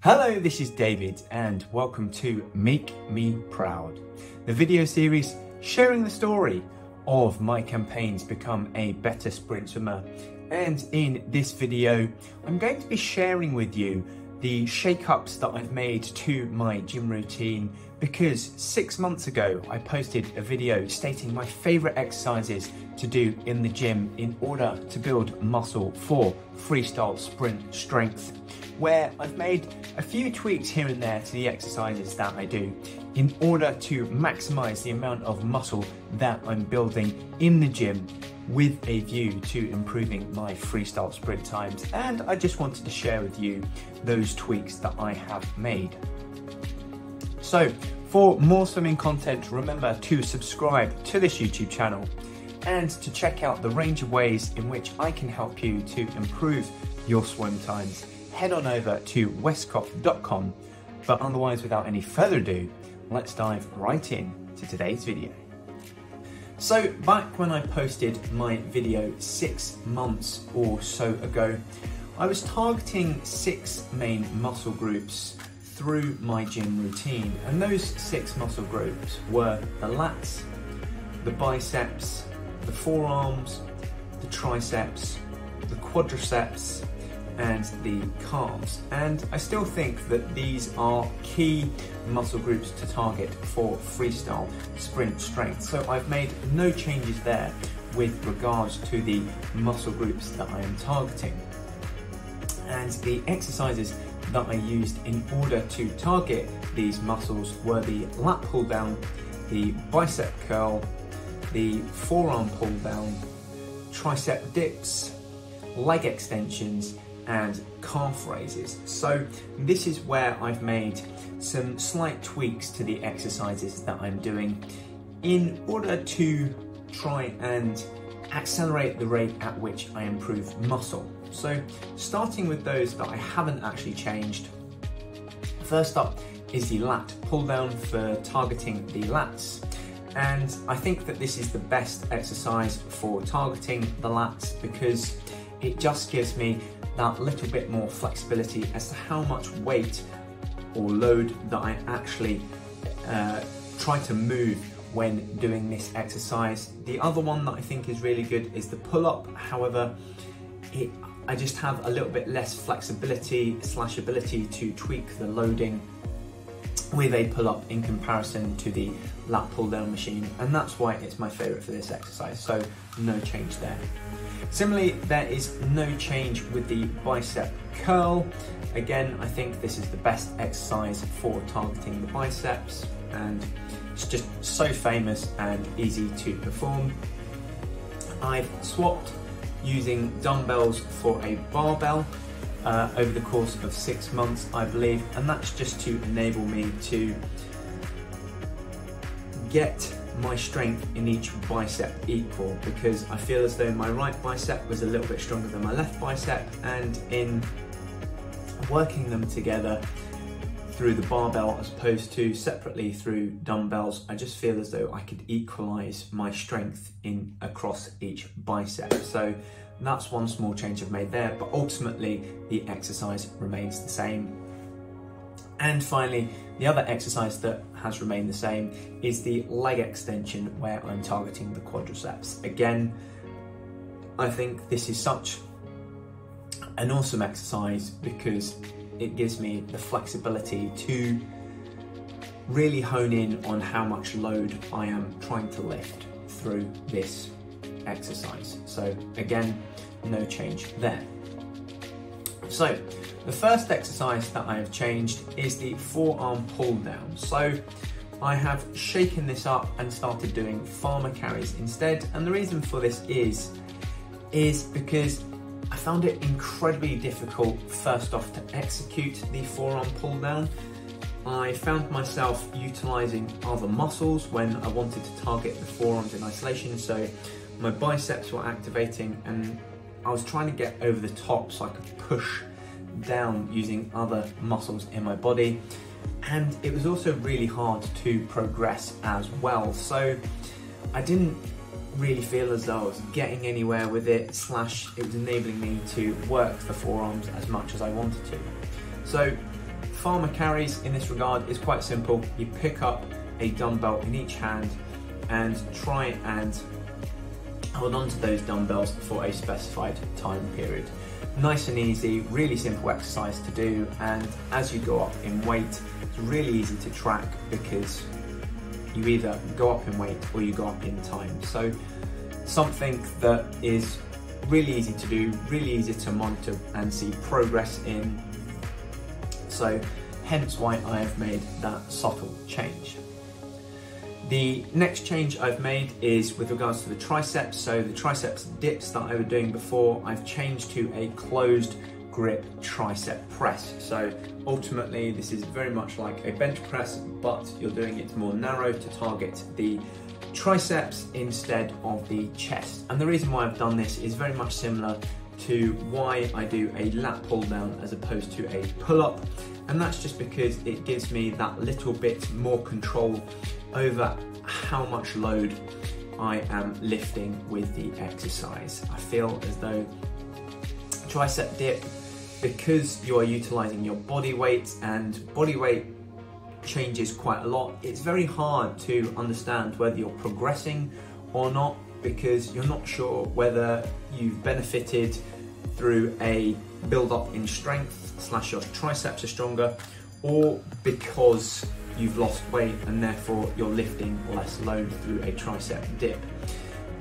Hello, this is David and welcome to Make Me Proud, the video series sharing the story of my campaign to become a better sprint swimmer. And in this video, I'm going to be sharing with you the shake-ups that I've made to my gym routine, because 6 months ago I posted a video stating my favourite exercises to do in the gym in order to build muscle for freestyle sprint strength, where I've made a few tweaks here and there to the exercises that I do in order to maximise the amount of muscle that I'm building in the gym with a view to improving my freestyle sprint times. And I just wanted to share with you those tweaks that I have made. So for more swimming content, remember to subscribe to this YouTube channel and to check out the range of ways in which I can help you to improve your swim times. Head on over to westcough.com. But otherwise, without any further ado, let's dive right in to today's video. So back when I posted my video 6 months or so ago, I was targeting 6 main muscle groups through my gym routine. And those 6 muscle groups were the lats, the biceps, the forearms, the triceps, the quadriceps, and the calves. And I still think that these are key muscle groups to target for freestyle sprint strength. So I've made no changes there with regards to the muscle groups that I am targeting. And the exercises that I used in order to target these muscles were the lat pull down, the bicep curl, the forearm pull down, tricep dips, leg extensions, and calf raises. So this is where I've made some slight tweaks to the exercises that I'm doing in order to try and accelerate the rate at which I improve muscle. So starting with those that I haven't actually changed, first up is the lat pull down for targeting the lats. And I think that this is the best exercise for targeting the lats because it just gives me that little bit more flexibility as to how much weight or load that I actually try to move when doing this exercise. The other one that I think is really good is the pull-up. However, I just have a little bit less flexibility / ability to tweak the loading with a pull-up in comparison to the lat pull-down machine, and that's why it's my favourite for this exercise, so no change there. Similarly, there is no change with the bicep curl. Again, I think this is the best exercise for targeting the biceps, and it's just so famous and easy to perform. I've swapped using dumbbells for a barbell over the course of 6 months, I believe, and that's just to enable me to get my strength in each bicep equal, because I feel as though my right bicep was a little bit stronger than my left bicep, and in working them together through the barbell as opposed to separately through dumbbells, I just feel as though I could equalize my strength in across each bicep. So that's one small change I've made there, but ultimately the exercise remains the same. And finally, the other exercise that has remained the same is the leg extension, where I'm targeting the quadriceps. Again, I think this is such an awesome exercise because it gives me the flexibility to really hone in on how much load I am trying to lift through this exercise. So again, no change there. So the first exercise that I have changed is the forearm pull down. So I have shaken this up and started doing farmer carries instead. And the reason for this is because I found it incredibly difficult, first off, to execute the forearm pull down. I found myself utilizing other muscles when I wanted to target the forearms in isolation. So my biceps were activating and I was trying to get over the top so I could push down using other muscles in my body. And it was also really hard to progress as well. So I didn't really feel as though I was getting anywhere with it, / it was enabling me to work the forearms as much as I wanted to. So farmer carries in this regard is quite simple. You pick up a dumbbell in each hand and try and hold on to those dumbbells for a specified time period. Nice and easy, really simple exercise to do, and as you go up in weight, it's really easy to track because you either go up in weight or you go up in time. So something that is really easy to do, really easy to monitor and see progress in. So hence why I have made that subtle change. The next change I've made is with regards to the triceps. So the triceps dips that I was doing before, I've changed to a closed grip tricep press. So ultimately this is very much like a bench press, but you're doing it more narrow to target the triceps instead of the chest. And the reason why I've done this is very much similar to why I do a lat pull down as opposed to a pull up, and that's just because it gives me that little bit more control over how much load I am lifting with the exercise. I feel as though tricep dip, because you are utilizing your body weight, and body weight changes quite a lot, it's very hard to understand whether you're progressing or not, because you're not sure whether you've benefited through a build up in strength / your triceps are stronger, or because you've lost weight and therefore you're lifting less load through a tricep dip.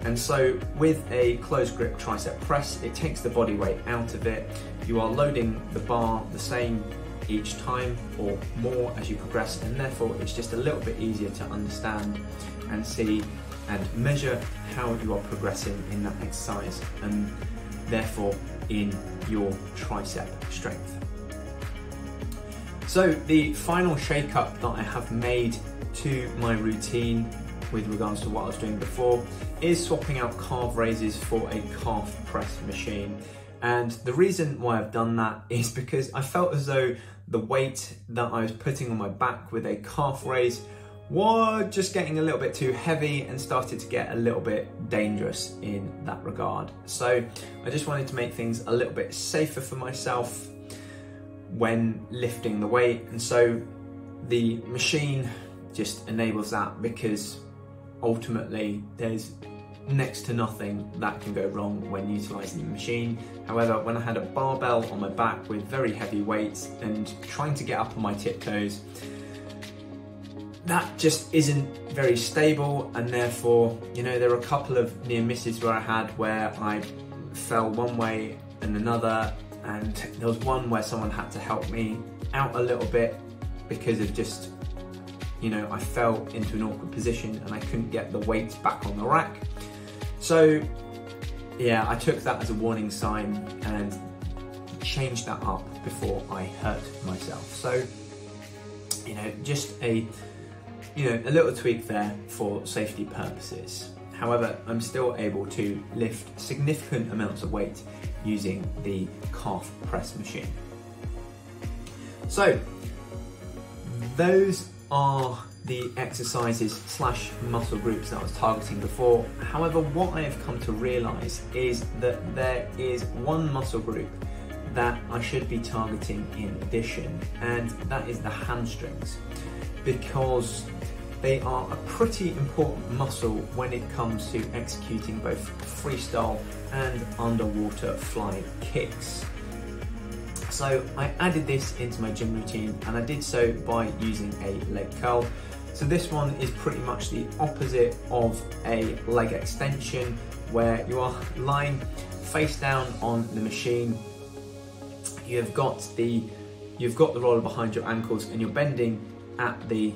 And so with a closed grip tricep press, it takes the body weight out of it. You are loading the bar the same each time or more as you progress, and therefore it's just a little bit easier to understand and see and measure how you are progressing in that exercise and therefore in your tricep strength. So the final shake-up that I have made to my routine with regards to what I was doing before is swapping out calf raises for a calf press machine. And the reason why I've done that is because I felt as though the weight that I was putting on my back with a calf raise was just getting a little bit too heavy and started to get a little bit dangerous in that regard. So I just wanted to make things a little bit safer for myself when lifting the weight, and so the machine just enables that, because ultimately there's next to nothing that can go wrong when utilizing the machine. However, when I had a barbell on my back with very heavy weights and trying to get up on my tiptoes, that just isn't very stable, and therefore, you know, there were a couple of near misses where I fell one way and another, and there was one where someone had to help me out a little bit because of just, you know, I fell into an awkward position and I couldn't get the weights back on the rack. So yeah, I took that as a warning sign and changed that up before I hurt myself. So, you know, just a little tweak there for safety purposes. However, I'm still able to lift significant amounts of weight using the calf press machine. So those are the exercises / muscle groups that I was targeting before. However, what I have come to realize is that there is one muscle group that I should be targeting in addition, and that is the hamstrings, because they are a pretty important muscle when it comes to executing both freestyle and underwater fly kicks. So I added this into my gym routine, and I did so by using a leg curl. So this one is pretty much the opposite of a leg extension, where you are lying face down on the machine. You've got the roller behind your ankles, and you're bending at the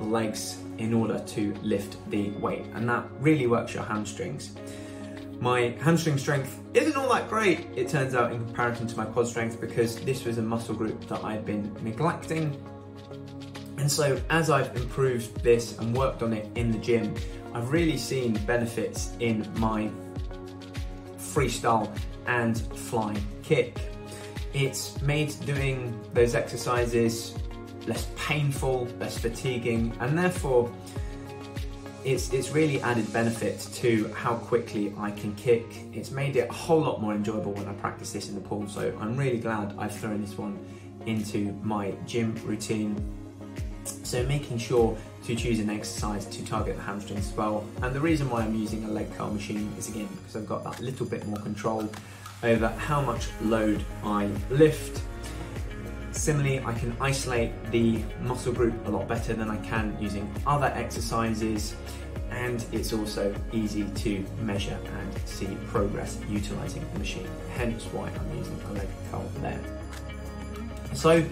legs in order to lift the weight, and that really works your hamstrings. My hamstring strength isn't all that great, it turns out, in comparison to my quad strength, because this was a muscle group that I'd been neglecting. And so as I've improved this and worked on it in the gym, I've really seen benefits in my freestyle and fly kick. It's made doing those exercises less painful, less fatiguing, and therefore it's really added benefit to how quickly I can kick. It's made it a whole lot more enjoyable when I practice this in the pool, so I'm really glad I've thrown this one into my gym routine. So making sure to choose an exercise to target the hamstrings as well. And the reason why I'm using a leg curl machine is again because I've got that little bit more control over how much load I lift. Similarly, I can isolate the muscle group a lot better than I can using other exercises, and it's also easy to measure and see progress utilizing the machine, hence why I'm using a leg curl there. So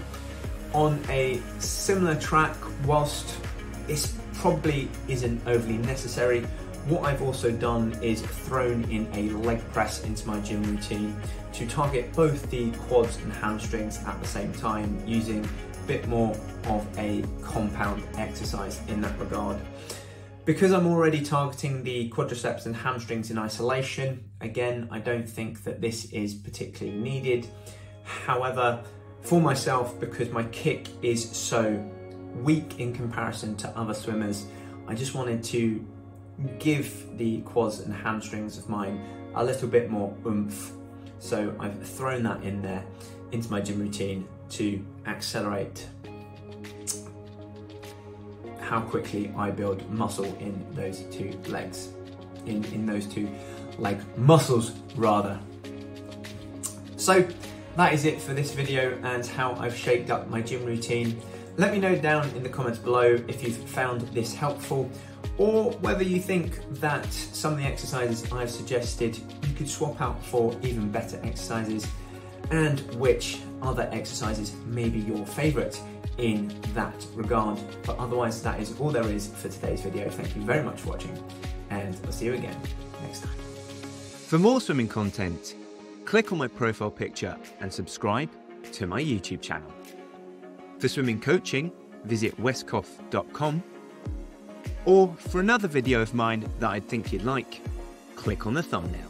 on a similar track, whilst this probably isn't overly necessary, what I've also done is thrown in a leg press into my gym routine to target both the quads and hamstrings at the same time, using a bit more of a compound exercise in that regard. Because I'm already targeting the quadriceps and hamstrings in isolation, again, I don't think that this is particularly needed. However, for myself, because my kick is so weak in comparison to other swimmers, I just wanted to give the quads and hamstrings of mine a little bit more oomph. So I've thrown that in there into my gym routine to accelerate how quickly I build muscle in those two legs, in those two leg muscles rather. So that is it for this video and how I've shaped up my gym routine. Let me know down in the comments below if you've found this helpful, or whether you think that some of the exercises I've suggested you could swap out for even better exercises, and which other exercises may be your favourite in that regard. But otherwise, that is all there is for today's video. Thank you very much for watching, and I'll see you again next time. For more swimming content, click on my profile picture and subscribe to my YouTube channel. For swimming coaching, visit westcough.com, or for another video of mine that I think you'd like, click on the thumbnail.